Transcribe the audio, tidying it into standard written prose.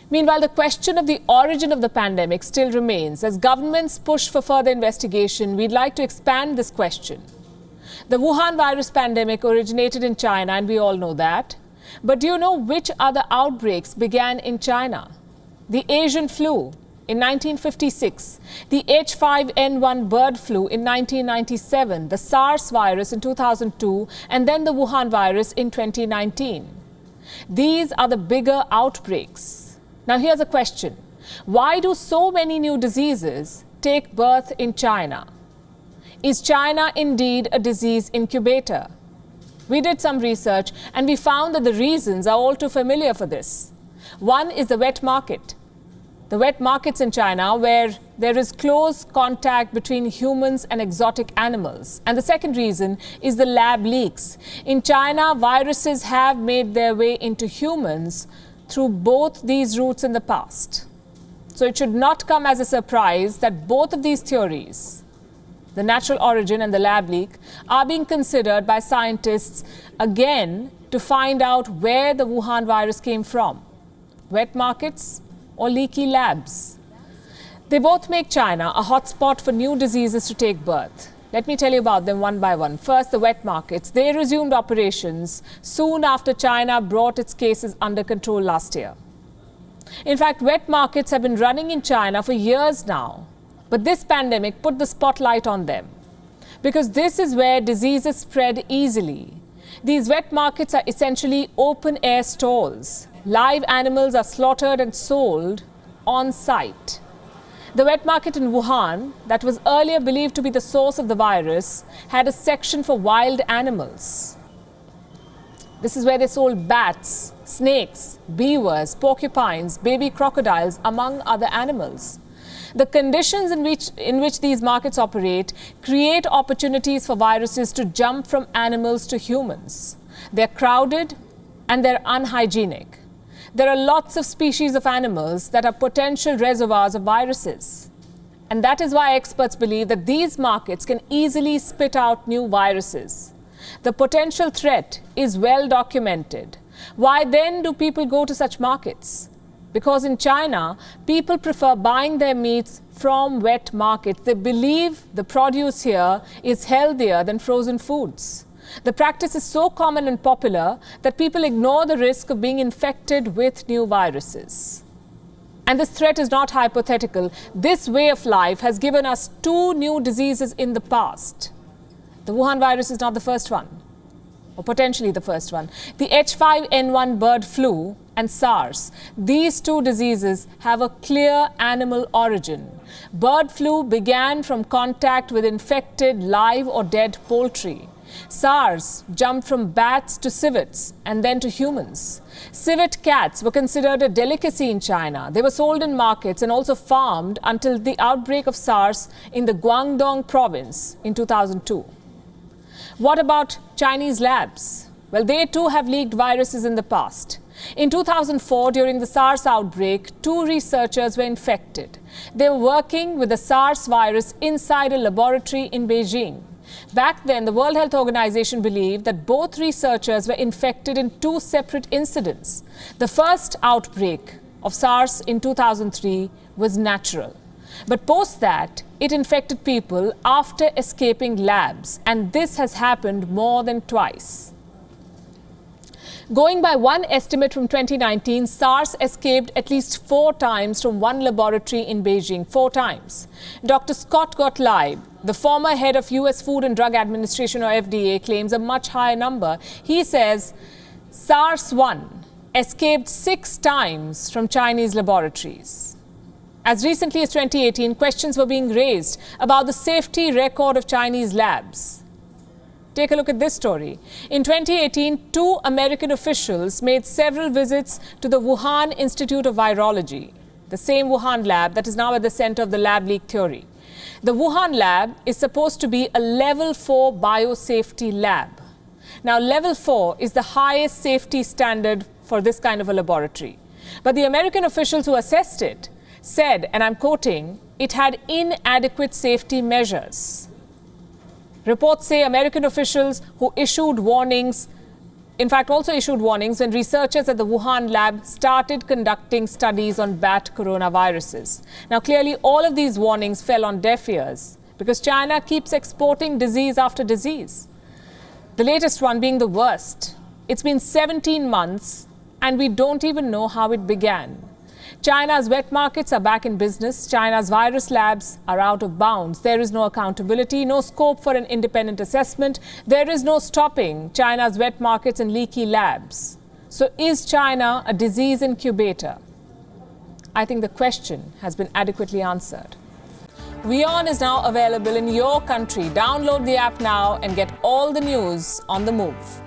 Meanwhile, the question of the origin of the pandemic still remains. As governments push for further investigation, we'd like to expand this question. The Wuhan virus pandemic originated in China, and we all know that. But do you know which other outbreaks began in China? The Asian flu in 1956, the H5N1 Bird Flu in 1997, the SARS virus in 2002, and then the Wuhan virus in 2019. These are the bigger outbreaks. Now here's a question. Why do so many new diseases take birth in China? Is China indeed a disease incubator? We did some research and we found that the reasons are all too familiar for this. One is the wet market. The wet markets in China where there is close contact between humans and exotic animals. And the second reason is the lab leaks. In China, viruses have made their way into humans through both these routes in the past. So it should not come as a surprise that both of these theories, the natural origin and the lab leak, are being considered by scientists again to find out where the Wuhan virus came from. Wet markets or leaky labs. They both make China a hotspot for new diseases to take birth. Let me tell you about them one by one. First, the wet markets. They resumed operations soon after China brought its cases under control last year. In fact, wet markets have been running in China for years now. But this pandemic put the spotlight on them because this is where diseases spread easily. These wet markets are essentially open-air stalls. Live animals are slaughtered and sold on site. The wet market in Wuhan, that was earlier believed to be the source of the virus, had a section for wild animals. This is where they sold bats, snakes, beavers, porcupines, baby crocodiles, among other animals. The conditions in which these markets operate create opportunities for viruses to jump from animals to humans. They're crowded and they're unhygienic. There are lots of species of animals that are potential reservoirs of viruses. And that is why experts believe that these markets can easily spit out new viruses. The potential threat is well documented. Why then do people go to such markets? Because in China, people prefer buying their meats from wet markets. They believe the produce here is healthier than frozen foods. The practice is so common and popular that people ignore the risk of being infected with new viruses. And this threat is not hypothetical. This way of life has given us two new diseases in the past. The Wuhan virus is not the first one, or potentially the first one. The H5N1 Bird Flu and SARS. These two diseases have a clear animal origin. Bird flu began from contact with infected live or dead poultry. SARS jumped from bats to civets and then to humans. Civet cats were considered a delicacy in China. They were sold in markets and also farmed until the outbreak of SARS in the Guangdong province in 2002. What about Chinese labs? Well, they too have leaked viruses in the past. In 2004, during the SARS outbreak, two researchers were infected. They were working with the SARS virus inside a laboratory in Beijing. Back then, the World Health Organization believed that both researchers were infected in two separate incidents. The first outbreak of SARS in 2003 was natural. But post that, it infected people after escaping labs, and this has happened more than twice. Going by one estimate from 2019, SARS escaped at least 4 times from one laboratory in Beijing, 4 times. Dr. Scott Gottlieb, the former head of US Food and Drug Administration or FDA, claims a much higher number. He says SARS-1 escaped 6 times from Chinese laboratories. As recently as 2018, questions were being raised about the safety record of Chinese labs. Take a look at this story. In 2018, 2 American officials made several visits to the Wuhan Institute of Virology, the same Wuhan lab that is now at the center of the lab leak theory. The Wuhan lab is supposed to be a level 4 biosafety lab. Now, level 4 is the highest safety standard for this kind of a laboratory. But the American officials who assessed it said, and I'm quoting, it had inadequate safety measures. Reports say American officials who issued warnings in fact, also issued warnings when researchers at the Wuhan lab started conducting studies on bat coronaviruses. Now, clearly, all of these warnings fell on deaf ears because China keeps exporting disease after disease. The latest one being the worst. It's been 17 months and we don't even know how it began. China's wet markets are back in business. China's virus labs are out of bounds. There is no accountability, no scope for an independent assessment. There is no stopping China's wet markets and leaky labs. So is China a disease incubator? I think the question has been adequately answered. WION is now available in your country. Download the app now and get all the news on the move.